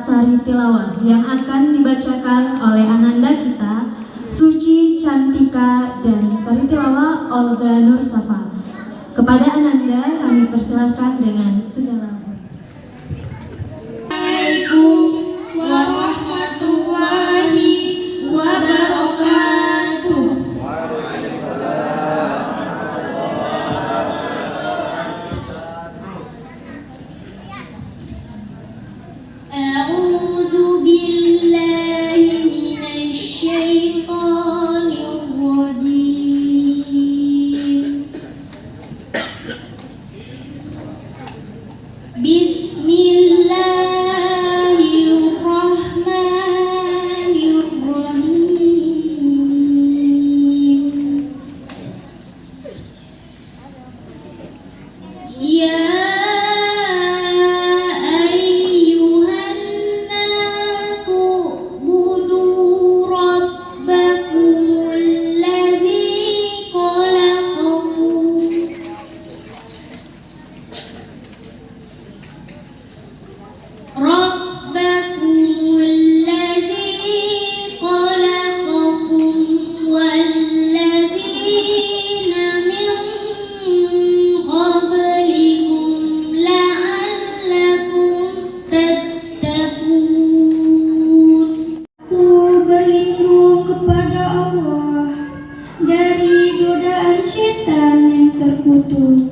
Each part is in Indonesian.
sari tilawah yang akan dibacakan oleh Ananda kita, Suci Cantika dan sari tilawah Olga Nur Safa. Kepada Ananda kami persilahkan dengan segala hormat. Assalamualaikum warahmatullahi wabarakatuh. A'udzu billahi minasy syaithanir rajim. Bismillahirrahmanirrahim. Ya ayyuhan nasu budu rabbakumul ladzi khalaqakum Rabbakumul ladzi khalaqakum walladzina min qablikum la'allakum tattaqun. Ku berlindung kepada Allah dari godaan syaitan yang terkutuk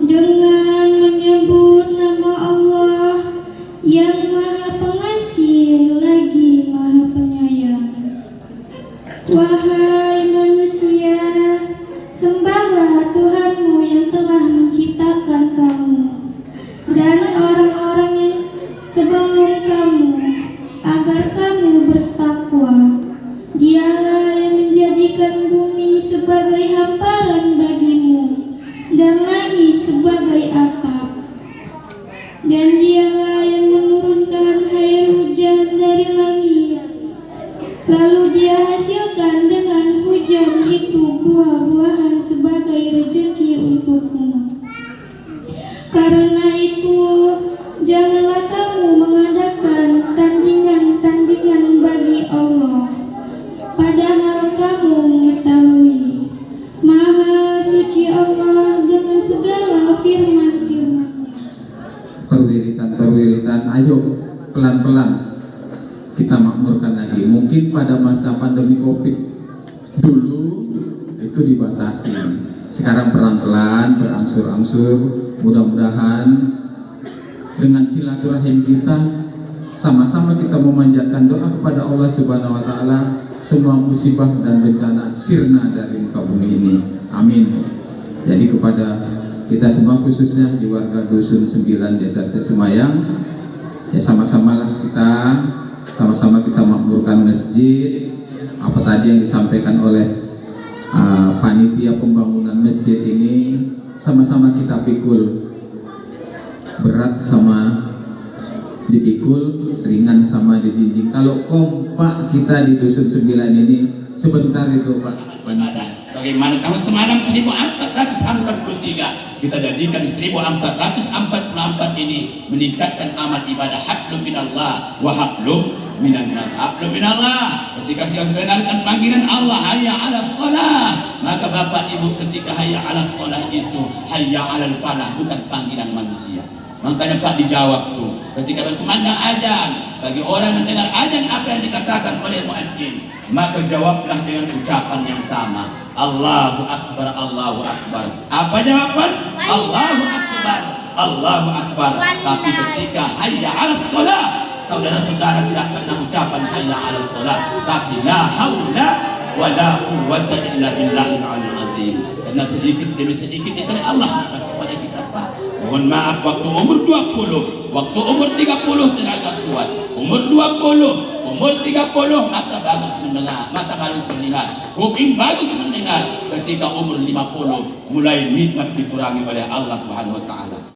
dengan menyebut nama Allah yang Maha Pengasih lagi Maha Penyayang. Wahai manusia, sembahlah Tuhanmu yang telah menciptakan kamu dan orang-orang yang sebelum kamu, agar kamu bertakwa. Dialah yang menjadikan bumi sebagai hamparan bagimu dan langit sebagai atap. Dan dialah yang menurunkan air hujan dari langit, lalu dia hasilkan dengan hujan itu buah-buahan sebagai rezeki untukmu. Karena itu, janganlah kamu mengadakan tandingan-tandingan bagi Allah, padahal kamu mengetahui Maha Suci Allah dengan segala firman-firman-Nya. Perwiritan, ayo pelan-pelan kita makmurkan lagi. Mungkin pada masa pandemi Covid dulu itu dibatasi, sekarang pelan-pelan berangsur-angsur. Mudah-mudahan dengan silaturahim kita sama-sama kita memanjatkan doa kepada Allah Subhanahu wa Ta'ala, semua musibah dan bencana sirna dari muka bumi ini, amin. Jadi kepada kita semua, khususnya di warga Dusun 9 Desa Sesemayang, ya sama-samalah kita makmurkan masjid. Apa tadi yang disampaikan oleh panitia pembangunan masjid ini, sama-sama kita pikul, berat sama dipikul, ringan sama dijinjing. Kalau kompak kita di Dusun 9 ini, sebentar itu Pak. Bagaimana kalau semalam 1443 kita jadikan 1444 ini meningkatkan amal ibadah. Hablum minallah wa hablum minan nas. Hablum minallah, ketika kita mendengarkan panggilan Allah hayya 'alas shalah, maka Bapak Ibu ketika hayya 'alas shalah itu hayya 'alal falah, bukan panggilan manusia. Makanya Pak dijawab tuh ketika berkumandang azan, bagi orang mendengar azan apa yang dikatakan oleh muadzin, maka jawablah dengan ucapan yang sama, Allahu Akbar, Allahu Akbar. Apa jawaban? Allahu Akbar, Allahu Akbar. Tapi ketika hayya 'alas shalah, saudara-saudara tidak pernah ucapan hayya 'alas shalah, tapi la haula wa la quwwata illa billahil aliyyil azim. Karena sedikit demi sedikit itu Allah kepada kita, Pak. Mohon maaf, waktu umur 20, waktu umur 30 tenaga kuat, umur 20, umur 30 mata bagus mendengar, mata bagus melihat, kuping bagus mendengar. Ketika umur 50 mulai nikmat dikurangi oleh Allah Subhanahu wa Ta'ala.